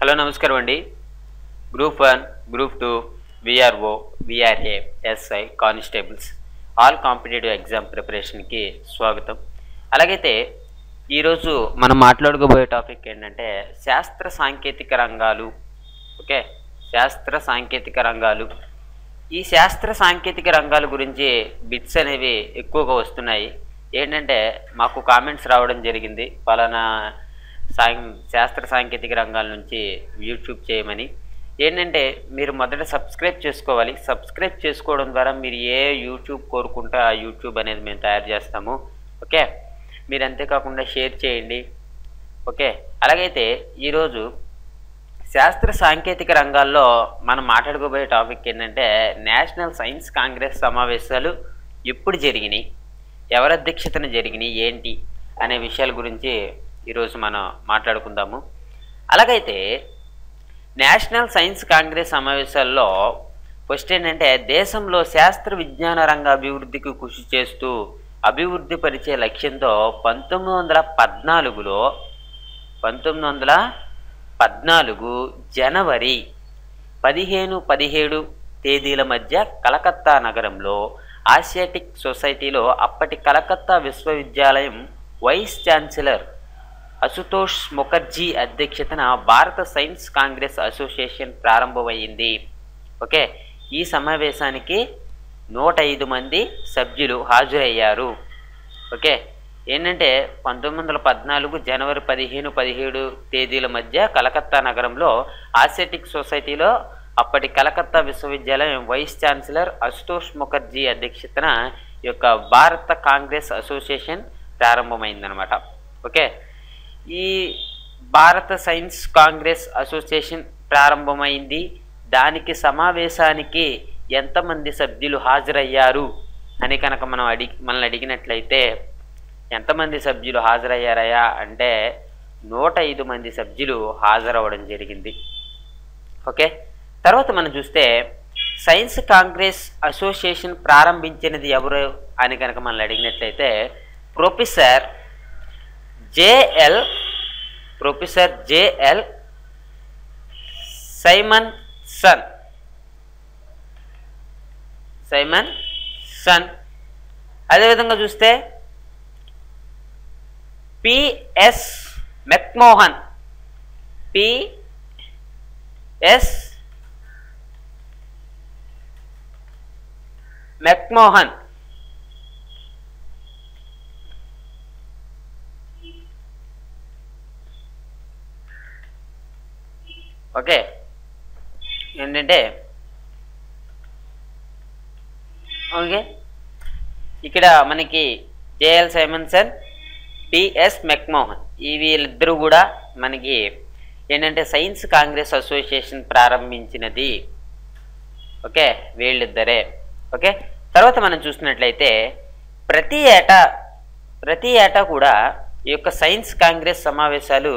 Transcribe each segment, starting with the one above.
Hello నమస్కారం అండి. Group 1, group 2, VRO, VRA, SI, constables all competitive exam ప్రిపరేషన్కి స్వాగతం. అలాగైతే ఈరోజు మనం మాట్లాడుకోబోయే టాపిక్ ఏంటంటే శాస్త్ర సాంకేతిక రంగాలు. ఓకే, శాస్త్ర సాంకేతిక రంగాలు. ఈ శాస్త్ర సాంకేతిక రంగాల గురించి బిట్స్ అనేవి ఎక్కువగా వస్తున్నాయి. ఏంటంటే మాకు కామెంట్స్ రావడం జరిగింది, పలానా శాస్త్ర సాంకేతిక రంగాల నుంచి యూట్యూబ్ చేయమని. ఏంటంటే మీరు మొదట సబ్స్క్రైబ్ చేసుకోవాలి. సబ్స్క్రైబ్ చేసుకోవడం ద్వారా మీరు ఏ యూట్యూబ్ కోరుకుంటే ఆ యూట్యూబ్ అనేది మేము తయారు చేస్తాము. ఓకే, మీరు అంతేకాకుండా షేర్ చేయండి. ఓకే, అలాగైతే ఈరోజు శాస్త్ర సాంకేతిక రంగాల్లో మనం మాట్లాడుకోబోయే టాపిక్ ఏంటంటే నేషనల్ సైన్స్ కాంగ్రెస్ సమావేశాలు ఎప్పుడు జరిగినాయి, ఎవరి అధ్యక్షతన జరిగినాయి, ఏంటి అనే విషయాల గురించి ఈరోజు మనం మాట్లాడుకుందాము. అలాగైతే నేషనల్ సైన్స్ కాంగ్రెస్ సమావేశాల్లో ఫస్ట్ ఏంటంటే దేశంలో శాస్త్ర విజ్ఞాన రంగ అభివృద్ధికి కృషి చేస్తూ అభివృద్ధి పరిచే లక్ష్యంతో 1914 జనవరి 15-17 తేదీల మధ్య కలకత్తా నగరంలో ఆసియాటిక్ సొసైటీలో అప్పటి కలకత్తా విశ్వవిద్యాలయం వైస్ ఛాన్సలర్ అశుతోష్ ముఖర్జీ అధ్యక్షతన భారత సైన్స్ కాంగ్రెస్ అసోసియేషన్ ప్రారంభమైంది. ఓకే, ఈ సమావేశానికి 105 మంది సభ్యులు హాజరయ్యారు. ఓకే, ఏంటంటే 1914 జనవరి 15-17 తేదీల మధ్య కలకత్తా నగరంలో ఆసియాటిక్ సొసైటీలో అప్పటి కలకత్తా విశ్వవిద్యాలయం వైస్ ఛాన్సలర్ అశుతోష్ ముఖర్జీ అధ్యక్షతన ఈ యొక్క భారత కాంగ్రెస్ అసోసియేషన్ ప్రారంభమైందనమాట. ఓకే, ఈ భారత సైన్స్ కాంగ్రెస్ అసోసియేషన్ ప్రారంభమైంది. దానికి సమావేశానికి ఎంతమంది సభ్యులు హాజరయ్యారు అని కనుక మనల్ని అడిగినట్లయితే ఎంతమంది సభ్యులు హాజరయ్యారయ్యా అంటే 105 మంది సభ్యులు హాజరవ్వడం జరిగింది. ఓకే, తర్వాత మనం చూస్తే సైన్స్ కాంగ్రెస్ అసోసియేషన్ ప్రారంభించినది ఎవరు అని కనుక మనల్ని అడిగినట్లయితే ప్రొఫెసర్ జేఎల్ సైమన్ సన్. అదేవిధంగా చూస్తే పిఎస్ మెక్మోహన్ ఓకే, ఏంటంటే ఓకే ఇక్కడ మనకి జేఎల్ సైమన్సన్, పిఎస్ మెక్మోహన్ ఈ వీళ్ళిద్దరూ కూడా మనకి ఏంటంటే సైన్స్ కాంగ్రెస్ అసోసియేషన్ ప్రారంభించినది. ఓకే, వీళ్ళిద్దరే. ఓకే, తర్వాత మనం చూసినట్లయితే ప్రతి ఏటా కూడా ఈ యొక్క సైన్స్ కాంగ్రెస్ సమావేశాలు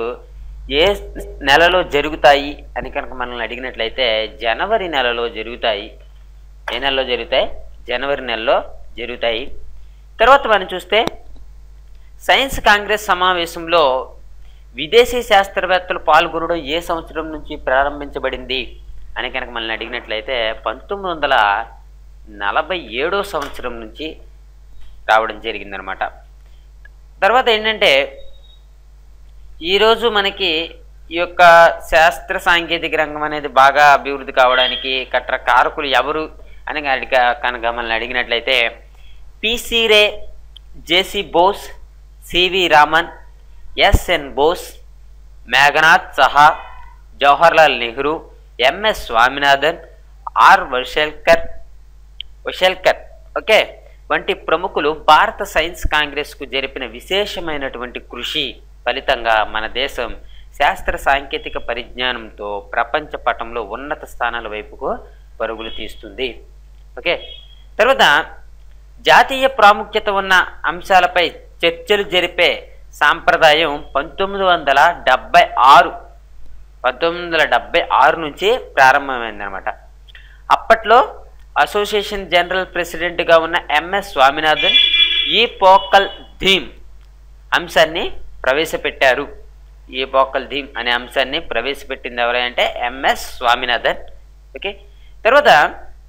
ఏ నెలలో జరుగుతాయి అని కనుక మనల్ని అడిగినట్లయితే జనవరి నెలలో జరుగుతాయి. ఏ నెలలో జరుగుతాయి? జనవరి నెలలో జరుగుతాయి. తర్వాత మనం చూస్తే సైన్స్ కాంగ్రెస్ సమావేశంలో విదేశీ శాస్త్రవేత్తలు పాల్గొనడం ఏ సంవత్సరం నుంచి ప్రారంభించబడింది అని కనుక మనల్ని అడిగినట్లయితే 1947 సంవత్సరం నుంచి రావడం జరిగిందనమాట. తర్వాత ఏంటంటే ఈరోజు మనకి ఈ యొక్క శాస్త్ర సాంకేతిక రంగం అనేది బాగా అభివృద్ధి కావడానికి కారకులు ఎవరు అని కనుక మనల్ని అడిగినట్లయితే PC Ray, JC Bose, CV Raman, SN Bose, Meghnad Saha, Jawaharlal Nehru, MS Swaminathan, R Vashalkar okay వంటి ప్రముఖులు భారత సైన్స్ కాంగ్రెస్కు జరిపిన విశేషమైనటువంటి కృషి ఫలితంగా మన దేశం శాస్త్ర సాంకేతిక పరిజ్ఞానంతో ప్రపంచ పటంలో ఉన్నత స్థానాల వైపుకు పరుగులు తీస్తుంది. ఓకే, తర్వాత జాతీయ ప్రాముఖ్యత ఉన్న అంశాలపై చర్చలు జరిపే సాంప్రదాయం 1976 నుంచి ప్రారంభమైందనమాట. అప్పట్లో అసోసియేషన్ జనరల్ ప్రెసిడెంట్గా ఉన్న ఎంఎస్ స్వామినాథన్ ఈ పోకల్ థీమ్ అంశాన్ని ప్రవేశపెట్టారు. ఏపోకల్ థీమ్ అనే అంశాన్ని ప్రవేశపెట్టింది ఎవరంటే ఎంఎస్ స్వామినాథన్. ఓకే, తర్వాత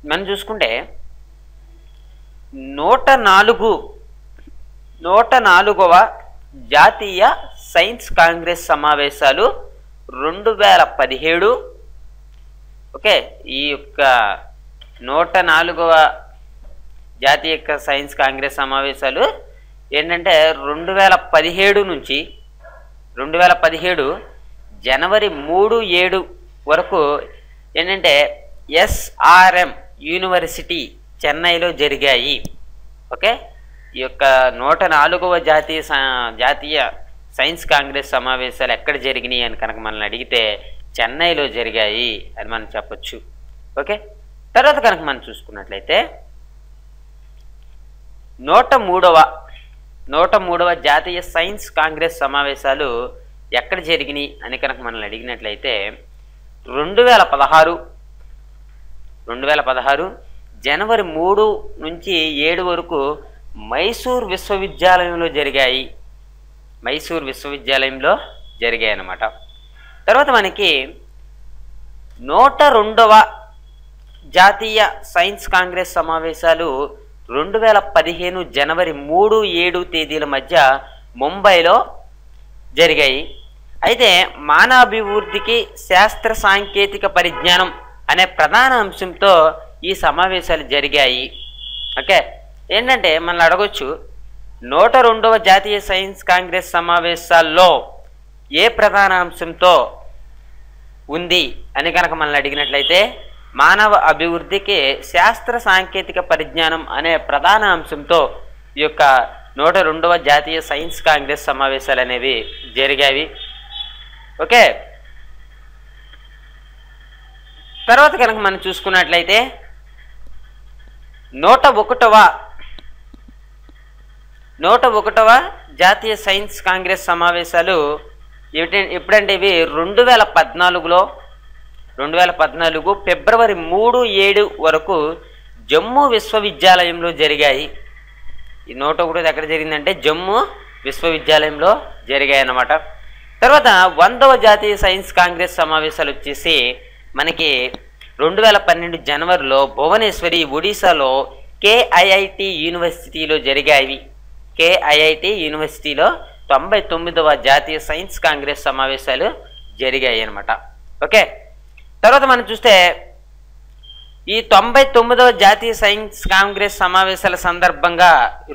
మనం చూసుకుంటే 104వ జాతీయ సైన్స్ కాంగ్రెస్ సమావేశాలు 2017. ఓకే, ఈ యొక్క 104వ జాతీయ సైన్స్ కాంగ్రెస్ సమావేశాలు ఏంటంటే 2017 నుంచి 2017 జనవరి 3-7 వరకు ఏంటంటే ఎస్ఆర్ఎం యూనివర్సిటీ చెన్నైలో జరిగాయి. ఓకే, ఈ యొక్క 104వ జాతీయ సైన్స్ కాంగ్రెస్ సమావేశాలు ఎక్కడ జరిగినాయి అని కనుక మనల్ని అడిగితే చెన్నైలో జరిగాయి అని మనం చెప్పొచ్చు. ఓకే, తర్వాత కనుక మనం చూసుకున్నట్లయితే 103వ జాతీయ సైన్స్ కాంగ్రెస్ సమావేశాలు ఎక్కడ జరిగినాయి అని కనుక మనల్ని అడిగినట్లయితే 2016 జనవరి 3 నుంచి 7 వరకు మైసూర్ విశ్వవిద్యాలయంలో జరిగాయి. మైసూర్ విశ్వవిద్యాలయంలో జరిగాయి అన్నమాట. తర్వాత మనకి 102వ జాతీయ సైన్స్ కాంగ్రెస్ సమావేశాలు 2015 జనవరి 3-7 తేదీల మధ్య ముంబైలో జరిగాయి. అయితే మానవాభివృద్ధికి శాస్త్ర సాంకేతిక పరిజ్ఞానం అనే ప్రధాన అంశంతో ఈ సమావేశాలు జరిగాయి. ఓకే, ఏంటంటే మనల్ని అడగొచ్చు 102వ జాతీయ సైన్స్ కాంగ్రెస్ సమావేశాల్లో ఏ ప్రధాన అంశంతో ఉంది అని కనుక మనల్ని అడిగినట్లయితే మానవ అభివృద్ధికి శాస్త్ర సాంకేతిక పరిజ్ఞానం అనే ప్రధాన అంశంతో ఈ యొక్క 102వ జాతీయ సైన్స్ కాంగ్రెస్ సమావేశాలు అనేవి జరిగాయి. ఓకే, తర్వాత కనుక మనం చూసుకున్నట్లయితే 101వ జాతీయ సైన్స్ కాంగ్రెస్ సమావేశాలు ఎప్పుడంటే ఇవి 2014 ఫిబ్రవరి 3-7 వరకు జమ్మూ విశ్వవిద్యాలయంలో జరిగాయి. ఈ 101 ఎక్కడ జరిగిందంటే జమ్మూ విశ్వవిద్యాలయంలో జరిగాయి అన్నమాట. తర్వాత 100వ జాతీయ సైన్స్ కాంగ్రెస్ సమావేశాలు వచ్చేసి మనకి 2012 జనవరిలో భువనేశ్వరి ఒడిశాలో కేఐఐటి యూనివర్సిటీలో జరిగాయి. కేఐఐటి యూనివర్సిటీలో 99వ జాతీయ సైన్స్ కాంగ్రెస్ సమావేశాలు జరిగాయి అన్నమాట. ఓకే, తర్వాత మనం చూస్తే ఈ 99వ జాతీయ సైన్స్ కాంగ్రెస్ సమావేశాల సందర్భంగా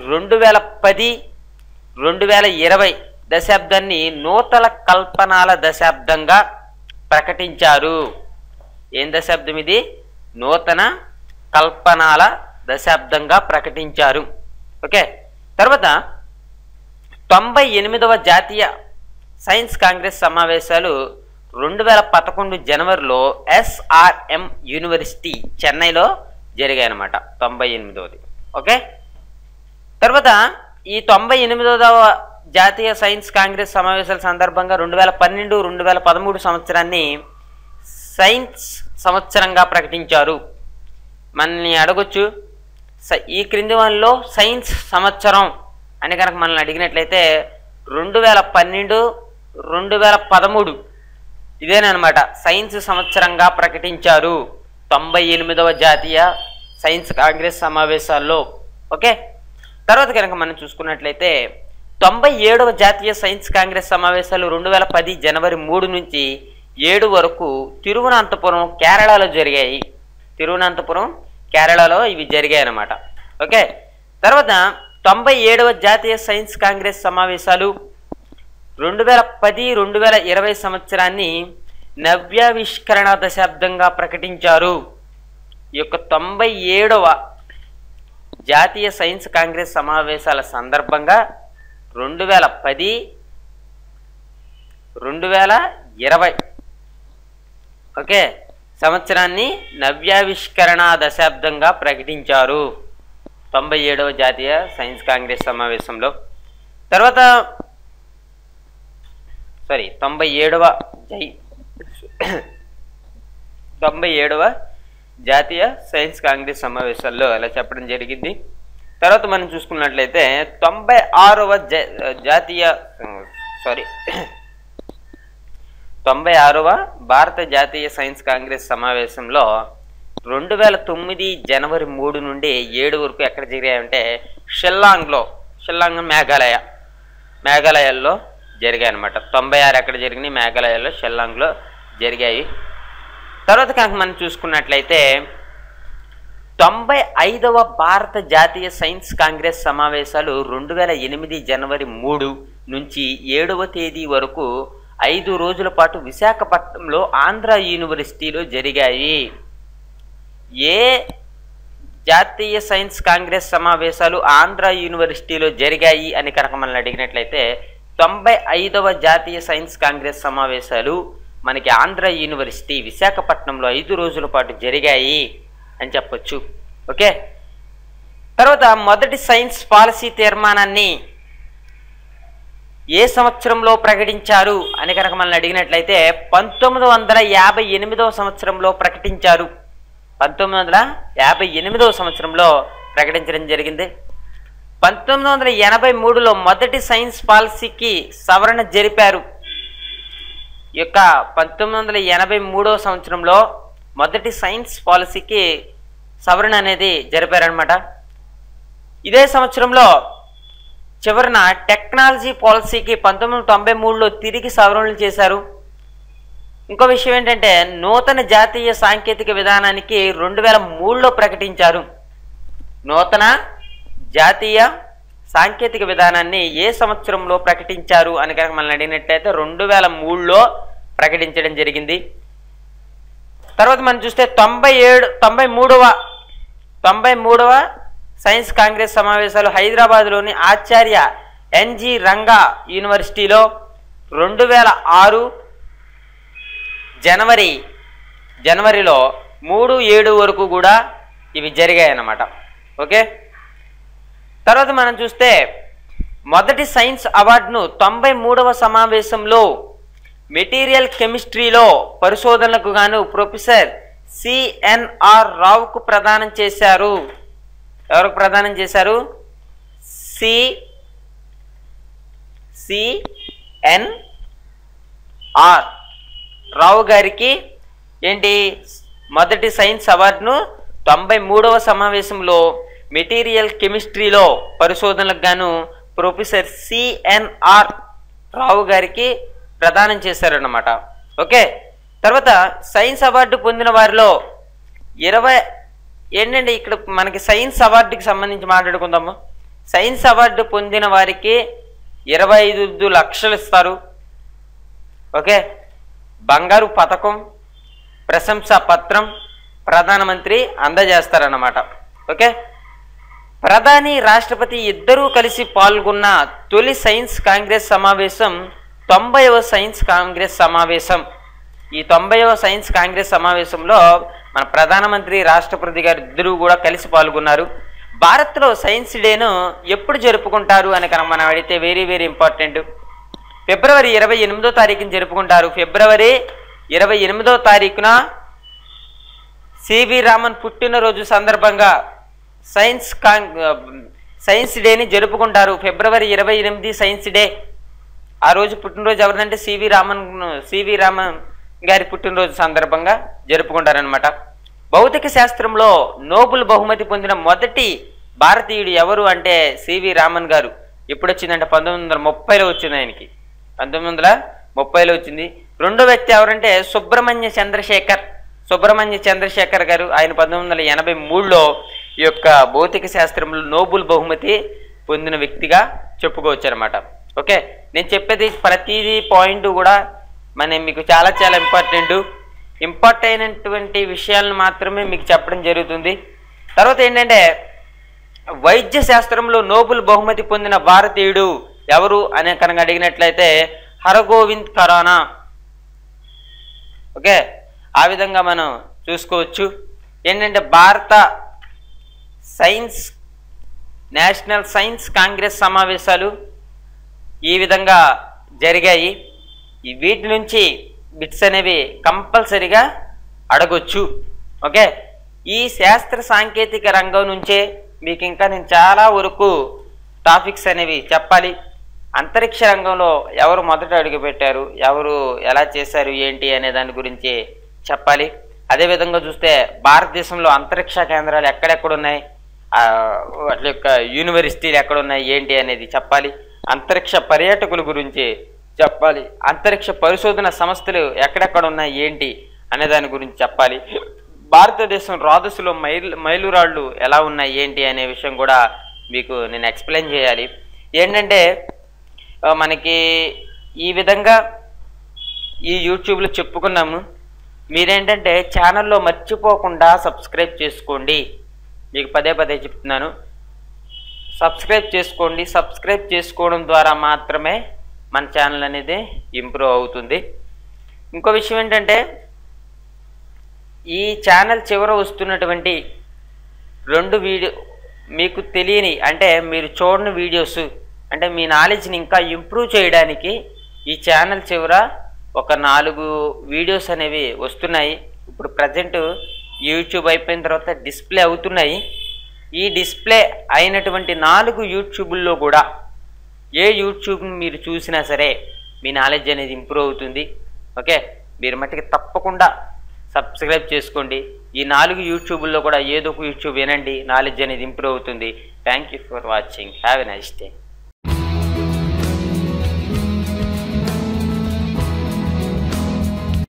2010-2020 దశాబ్దాన్ని నూతన కల్పనాల దశాబ్దంగా ప్రకటించారు. ఏం దశాబ్దం ఇది? నూతన కల్పనాల దశాబ్దంగా ప్రకటించారు. ఓకే, తర్వాత 98వ జాతీయ సైన్స్ కాంగ్రెస్ సమావేశాలు 2011 జనవరిలో ఎస్ఆర్ఎం యూనివర్సిటీ చెన్నైలో జరిగాయి అన్నమాట. 98వది. ఓకే, తర్వాత ఈ 98వ జాతీయ సైన్స్ కాంగ్రెస్ సమావేశాల సందర్భంగా 2012-2013 సంవత్సరాన్ని సైన్స్ సంవత్సరంగా ప్రకటించారు. మనల్ని అడగొచ్చు ఈ క్రింది వాటిలో సైన్స్ సంవత్సరం అని కనుక మనల్ని అడిగినట్లయితే 2012-2013 ఇదేనమాట సైన్స్ సంవత్సరంగా ప్రకటించారు 98వ జాతీయ సైన్స్ కాంగ్రెస్ సమావేశాల్లో. ఓకే, తర్వాత కనుక మనం చూసుకున్నట్లయితే 97వ జాతీయ సైన్స్ కాంగ్రెస్ సమావేశాలు 2010 జనవరి 3 నుంచి 7 వరకు తిరువనంతపురం కేరళలో జరిగాయి. తిరువనంతపురం కేరళలో ఇవి జరిగాయి అన్నమాట. ఓకే, తర్వాత 97వ జాతీయ సైన్స్ కాంగ్రెస్ సమావేశాలు 2010-2020 సంవత్సరాన్ని నవ్యావిష్కరణ దశాబ్దంగా ప్రకటించారు. ఈ యొక్క 97వ జాతీయ సైన్స్ కాంగ్రెస్ సమావేశాల సందర్భంగా 2010-2020 ఓకే సంవత్సరాన్ని నవ్యావిష్కరణ దశాబ్దంగా ప్రకటించారు 97వ జాతీయ సైన్స్ కాంగ్రెస్ సమావేశంలో. తర్వాత 97వ జాతీయ సైన్స్ కాంగ్రెస్ సమావేశాల్లో అలా చెప్పడం జరిగింది. తర్వాత మనం చూసుకున్నట్లయితే 96వ 96వ భారత జాతీయ సైన్స్ కాంగ్రెస్ సమావేశంలో 2009 జనవరి 3 నుండి 7 వరకు ఎక్కడ జరిగాయంటే షిల్లాంగ్ మేఘాలయాల్లో జరిగాయి అనమాట. 96 ఎక్కడ జరిగినాయి? మేఘాలయాల్లో, షిల్లాంగ్లో జరిగాయి. తర్వాత కనుక మనం చూసుకున్నట్లయితే 95వ భారత జాతీయ సైన్స్ కాంగ్రెస్ సమావేశాలు 2008 జనవరి 3 నుంచి 7వ తేదీ వరకు 5 రోజుల పాటు విశాఖపట్నంలో ఆంధ్ర యూనివర్సిటీలో జరిగాయి. ఏ జాతీయ సైన్స్ కాంగ్రెస్ సమావేశాలు ఆంధ్ర యూనివర్సిటీలో జరిగాయి అని కనుక మనల్ని అడిగినట్లయితే 95వ జాతీయ సైన్స్ కాంగ్రెస్ సమావేశాలు మనకి ఆంధ్ర యూనివర్సిటీ విశాఖపట్నంలో 5 రోజుల పాటు జరిగాయి అని చెప్పొచ్చు. ఓకే, తర్వాత మొదటి సైన్స్ పాలసీ తీర్మానాన్ని ఏ సంవత్సరంలో ప్రకటించారు అని కనుక మనల్ని అడిగినట్లయితే 1958వ సంవత్సరంలో ప్రకటించారు. 1958వ సంవత్సరంలో ప్రకటించడం జరిగింది. 1983లో మొదటి సైన్స్ పాలసీకి సవరణ జరిపారు. ఈ యొక్క 1983వ సంవత్సరంలో మొదటి సైన్స్ పాలసీకి సవరణ అనేది జరిపారనమాట. ఇదే సంవత్సరంలో చివరన టెక్నాలజీ పాలసీకి 1993లో తిరిగి సవరణలు చేశారు. ఇంకో విషయం ఏంటంటే నూతన జాతీయ సాంకేతిక విధానానికి 2003లో ప్రకటించారు. నూతన జాతీయ సాంకేతిక విధానాన్ని ఏ సంవత్సరంలో ప్రకటించారు అని కనుక మనల్ని అడిగినట్లయితే 2003లో ప్రకటించడం జరిగింది. తర్వాత మనం చూస్తే 93వ సైన్స్ కాంగ్రెస్ సమావేశాలు హైదరాబాద్లోని ఆచార్య ఎన్జి రంగా యూనివర్సిటీలో 2006 జనవరిలో 3-7 వరకు కూడా ఇవి జరిగాయి అన్నమాట. ఓకే, తర్వాత మనం చూస్తే మొదటి సైన్స్ అవార్డును 93వ సమావేశంలో మెటీరియల్ కెమిస్ట్రీలో పరిశోధనలకు గాను ప్రొఫెసర్ సిఎన్ఆర్ రావుకు ప్రదానం చేశారు. ఎవరికి ప్రదానం చేశారు? సిఎన్ఆర్ రావు గారికి ఏంటి మొదటి సైన్స్ అవార్డును 93వ సమావేశంలో మెటీరియల్ కెమిస్ట్రీలో పరిశోధనలకు గాను ప్రొఫెసర్ సిఎన్ఆర్ రావు గారికి ప్రదానం చేశారన్నమాట. ఓకే, తర్వాత సైన్స్ అవార్డు పొందిన వారిలో 20 ఏంటంటే ఇక్కడ మనకి సైన్స్ అవార్డుకి సంబంధించి మాట్లాడుకుందాము. సైన్స్ అవార్డు పొందిన వారికి 25 లక్షలు ఇస్తారు. ఓకే, బంగారు పథకం, ప్రశంసా పత్రం ప్రధానమంత్రి అందజేస్తారన్నమాట. ఓకే, ప్రధాని రాష్ట్రపతి ఇద్దరూ కలిసి పాల్గొన్న తొలి సైన్స్ కాంగ్రెస్ సమావేశం 90వ సైన్స్ కాంగ్రెస్ సమావేశం. ఈ 90వ సైన్స్ కాంగ్రెస్ సమావేశంలో మన ప్రధానమంత్రి రాష్ట్రపతి గారు ఇద్దరూ కూడా కలిసి పాల్గొన్నారు. భారత్లో సైన్స్ డేను ఎప్పుడు జరుపుకుంటారు అని కనుక మనం అడిగితే వెరీ ఇంపార్టెంట్. ఫిబ్రవరి 28వ తారీఖున జరుపుకుంటారు. ఫిబ్రవరి 28వ తారీఖున సివి రామన్ పుట్టినరోజు సందర్భంగా సైన్స్ డేని జరుపుకుంటారు. ఫిబ్రవరి 28 సైన్స్ డే. ఆ రోజు పుట్టినరోజు ఎవరిదంటే సివి రామన్ గారి పుట్టినరోజు సందర్భంగా జరుపుకుంటారనమాట. భౌతిక శాస్త్రంలో నోబెల్ బహుమతి పొందిన మొదటి భారతీయుడు ఎవరు అంటే సివి రామన్ గారు. ఎప్పుడు వచ్చిందంటే 1930లో వచ్చింది. ఆయనకి 1930లో వచ్చింది. రెండో వ్యక్తి ఎవరంటే సుబ్రహ్మణ్య చంద్రశేఖర్ గారు. ఆయన 1983లో ఈ యొక్క భౌతిక శాస్త్రంలో నోబెల్ బహుమతి పొందిన వ్యక్తిగా చెప్పుకోవచ్చు అనమాట. ఓకే, నేను చెప్పేది ప్రతిదీ పాయింట్ కూడా మీకు చాలా ఇంపార్టెంట్ అయినటువంటి విషయాలను మాత్రమే మీకు చెప్పడం జరుగుతుంది. తర్వాత ఏంటంటే వైద్య శాస్త్రంలో నోబెల్ బహుమతి పొందిన భారతీయుడు ఎవరు అని కనుక అడిగినట్లయితే హరగోవింద్ ఖరానా. ఓకే, ఆ విధంగా మనం చూసుకోవచ్చు. ఏంటంటే భారత నేషనల్ సైన్స్ కాంగ్రెస్ సమావేశాలు ఈ విధంగా జరిగాయి. వీటి నుంచి బిట్స్ అనేవి కంపల్సరీగా అడగొచ్చు. ఓకే, ఈ శాస్త్ర సాంకేతిక రంగం నుంచే మీకు ఇంకా నేను చాలా వరకు టాపిక్స్ అనేవి చెప్పాలి. అంతరిక్ష రంగంలో ఎవరు మొదట అడుగుపెట్టారు, ఎవరు ఎలా చేశారు ఏంటి అనే దాని గురించి చెప్పాలి. అదేవిధంగా చూస్తే భారతదేశంలో అంతరిక్ష కేంద్రాలు ఎక్కడెక్కడున్నాయి, వాటి యొక్క యూనివర్సిటీలు ఎక్కడున్నాయి ఏంటి అనేది చెప్పాలి. అంతరిక్ష పర్యాటకుల గురించి చెప్పాలి. అంతరిక్ష పరిశోధన సంస్థలు ఎక్కడెక్కడ ఉన్నాయి ఏంటి అనే దాని గురించి చెప్పాలి. భారతదేశం రాజసులో మైలురాళ్ళు ఎలా ఉన్నాయి ఏంటి అనే విషయం కూడా మీకు నేను ఎక్స్ప్లెయిన్ చేయాలి. ఏంటంటే మనకి ఈ విధంగా ఈ యూట్యూబ్లో చెప్పుకున్నాము. మీరేంటంటే ఛానల్లో మర్చిపోకుండా సబ్స్క్రైబ్ చేసుకోండి. మీకు పదే పదే చెప్తున్నాను, సబ్స్క్రైబ్ చేసుకోండి. సబ్స్క్రైబ్ చేసుకోవడం ద్వారా మాత్రమే మన ఛానల్ అనేది ఇంప్రూవ్ అవుతుంది. ఇంకో విషయం ఏంటంటే ఈ ఛానల్ చివర వస్తున్నటువంటి 2 వీడియో మీకు తెలియని అంటే మీరు చూడని వీడియోస్ అంటే మీ నాలెడ్జ్ని ఇంకా ఇంప్రూవ్ చేయడానికి ఈ ఛానల్ చివర ఒక 4 వీడియోస్ అనేవి వస్తున్నాయి. ఇప్పుడు ప్రజెంట్ యూట్యూబ్ అయిపోయిన తర్వాత డిస్ప్లే అవుతున్నాయి. ఈ డిస్ప్లే అయినటువంటి 4 యూట్యూబుల్లో కూడా ఏ యూట్యూబ్ మీరు చూసినా సరే మీ నాలెడ్జ్ అనేది ఇంప్రూవ్ అవుతుంది. ఓకే, మీరు మట్టికి తప్పకుండా సబ్స్క్రైబ్ చేసుకోండి. ఈ 4 యూట్యూబుల్లో కూడా ఏదో ఒక యూట్యూబ్ వినండి, నాలెడ్జ్ అనేది ఇంప్రూవ్ అవుతుంది. Thank you for watching. Have a nice day.